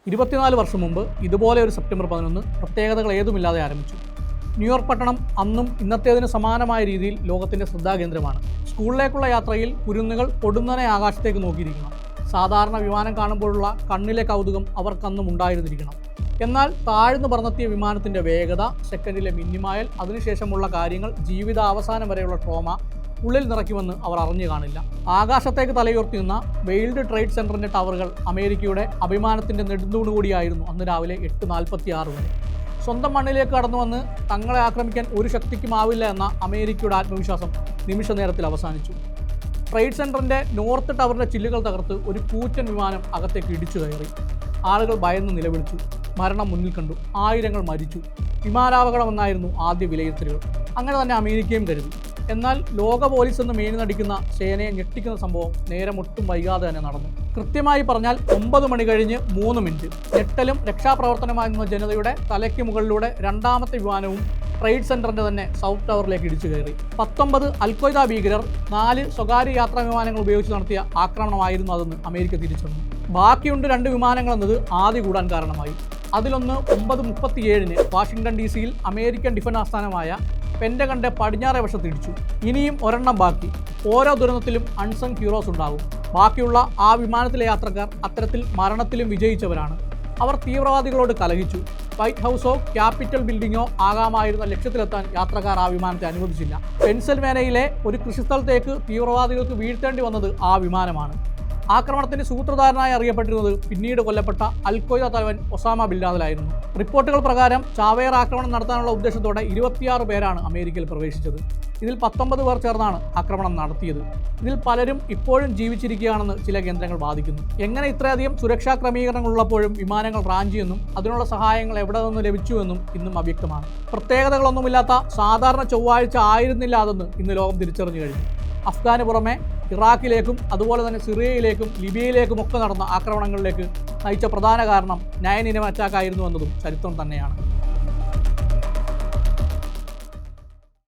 24 വർഷം മുമ്പ് ഇതുപോലെ ഒരു സെപ്റ്റംബർ 11 പ്രത്യേകതകൾ ഏതുമില്ലാതെ ആരംഭിച്ചു. ന്യൂയോർക്ക് പട്ടണം അന്നും ഇന്നത്തേതിന് സമാനമായ രീതിയിൽ ലോകത്തിൻ്റെ ശ്രദ്ധാകേന്ദ്രമാണ്. സ്കൂളിലേക്കുള്ള യാത്രയിൽ കുരുന്നുകൾ പൊടുന്നനെ ആകാശത്തേക്ക് നോക്കിയിരിക്കണം. സാധാരണ വിമാനം കാണുമ്പോഴുള്ള കണ്ണിലെ കൗതുകം അവർക്കന്നും ഉണ്ടായിരുന്നിരിക്കണം. എന്നാൽ താഴ്ന്നു പറന്നെത്തിയ വിമാനത്തിൻ്റെ വേഗത, സെക്കൻഡിലെ മിന്നിമായൽ, അതിനുശേഷമുള്ള കാര്യങ്ങൾ, ജീവിതാവസാനം വരെയുള്ള ട്രോമ ഉള്ളിൽ നിറയ്ക്കുമെന്ന് അവർ അറിഞ്ഞു കാണില്ല. ആകാശത്തേക്ക് തലയുയർത്തി നിന്ന വേൾഡ് ട്രേഡ് സെൻറ്ററിൻ്റെ ടവറുകൾ അമേരിക്കയുടെ അഭിമാനത്തിൻ്റെ നെടുന്തൂണുകൂടിയായിരുന്നു അന്ന് രാവിലെ 8:46 വരെ. സ്വന്തം മണ്ണിലേക്ക് കടന്നു വന്ന് തങ്ങളെ ആക്രമിക്കാൻ ഒരു ശക്തിക്കുമാവില്ല എന്ന അമേരിക്കയുടെ ആത്മവിശ്വാസം നിമിഷ നേരത്തിൽ അവസാനിച്ചു. ട്രേഡ് സെൻറ്ററിൻ്റെ നോർത്ത് ടവറിൻ്റെ ചില്ലുകൾ തകർത്ത് ഒരു കൂറ്റൻ വിമാനം അകത്തേക്ക് ഇടിച്ചു കയറി. ആളുകൾ ഭയന്ന് നിലവിളിച്ചു. മരണം മുന്നിൽ കണ്ടു. ആയിരങ്ങൾ മരിച്ചു. വിമാനാപകടമെന്നായിരുന്നു ആദ്യ വിലയിരുത്തലുകൾ. അങ്ങനെ തന്നെ അമേരിക്കയും കരുതി. എന്നാൽ ലോക പോലീസ് എന്ന് മേനി നടിക്കുന്ന സേനയെ ഞെട്ടിക്കുന്ന സംഭവം നേരം ഒട്ടും വൈകാതെ തന്നെ നടന്നു. കൃത്യമായി പറഞ്ഞാൽ 9 മണി കഴിഞ്ഞ് 3 മിനിറ്റ്. ഞെട്ടലും രക്ഷാപ്രവർത്തനമായിരുന്ന ജനതയുടെ തലയ്ക്ക് മുകളിലൂടെ രണ്ടാമത്തെ വിമാനവും ട്രേഡ് സെൻറ്ററിൻ്റെ തന്നെ സൗത്ത് ടവറിലേക്ക് ഇടിച്ചു കയറി. 19 അൽ-ഖ്വയ്ദ ഭീകരർ 4 സ്വകാര്യ യാത്രാ വിമാനങ്ങൾ ഉപയോഗിച്ച് നടത്തിയ ആക്രമണമായിരുന്നു അതെന്ന് അമേരിക്ക തിരിച്ചറിഞ്ഞു. ബാക്കിയുണ്ട് 2 വിമാനങ്ങൾ എന്നത് ആദ്യ കൂടാൻ കാരണമായി. അതിലൊന്ന് 9:37 വാഷിംഗ്ടൺ DC-യിൽ അമേരിക്കൻ ഡിഫൻസ് ആസ്ഥാനമായ പെൻറ്റഗണിൻ്റെ പടിഞ്ഞാറേ വശത്തിടിച്ചു. ഇനിയും ഒരെണ്ണം ബാക്കി. ഓരോ ദുരന്തത്തിലും അൺസങ് ഹീറോസ് ഉണ്ടാകും. ബാക്കിയുള്ള ആ വിമാനത്തിലെ യാത്രക്കാർ അത്തരത്തിൽ മരണത്തിലും വിജയിച്ചവരാണ്. അവർ തീവ്രവാദികളോട് കലഹിച്ചു. വൈറ്റ് ഹൗസോ ക്യാപിറ്റൽ ബിൽഡിങ്ങോ ആകാമായിരുന്ന ലക്ഷ്യത്തിലെത്താൻ യാത്രക്കാർ ആ വിമാനത്തെ അനുവദിച്ചില്ല. പെൻസിൽവേനിയയിലെ ഒരു കൃഷിസ്ഥലത്തേക്ക് തീവ്രവാദികൾക്ക് വീഴ്ത്തേണ്ടി വന്നത് ആ വിമാനമാണ്. ആക്രമണത്തിന് സൂത്രധാരനായി അറിയപ്പെട്ടിരുന്നത് പിന്നീട് കൊല്ലപ്പെട്ട അൽ-ഖ്വയ്ദ തലവൻ ഒസാമ ബിൻ ലാദനായിരുന്നു. റിപ്പോർട്ടുകൾ പ്രകാരം ചാവേർ ആക്രമണം നടത്താനുള്ള ഉദ്ദേശത്തോടെ 26 പേരാണ് അമേരിക്കയിൽ പ്രവേശിച്ചത്. ഇതിൽ 19 പേർ ചേർന്നാണ് ആക്രമണം നടത്തിയത്. ഇതിൽ പലരും ഇപ്പോഴും ജീവിച്ചിരിക്കുകയാണെന്ന് ചില കേന്ദ്രങ്ങൾ വാദിക്കുന്നു. എങ്ങനെ ഇത്രയധികം സുരക്ഷാ ക്രമീകരണങ്ങൾ ഉള്ളപ്പോഴും വിമാനങ്ങൾ റാഞ്ചിയെന്നും അതിനുള്ള സഹായങ്ങൾ എവിടെ നിന്ന് ലഭിച്ചുവെന്നും ഇന്നും അവ്യക്തമാണ്. പ്രത്യേകതകളൊന്നുമില്ലാത്ത സാധാരണ ചൊവ്വാഴ്ച ആയിരുന്നില്ല അതെന്ന് ഇന്ന് ലോകം തിരിച്ചറിഞ്ഞു കഴിഞ്ഞു. അഫ്ഗാന് പുറമെ ഇറാഖിലേക്കും അതുപോലെ തന്നെ സിറിയയിലേക്കും ലിബിയയിലേക്കും ഒക്കെ നടന്ന ആക്രമണങ്ങളിലേക്ക് നയിച്ച പ്രധാന കാരണം 9/11 അറ്റാക്ക് ആയിരുന്നു എന്നതും ചരിത്രം തന്നെയാണ്.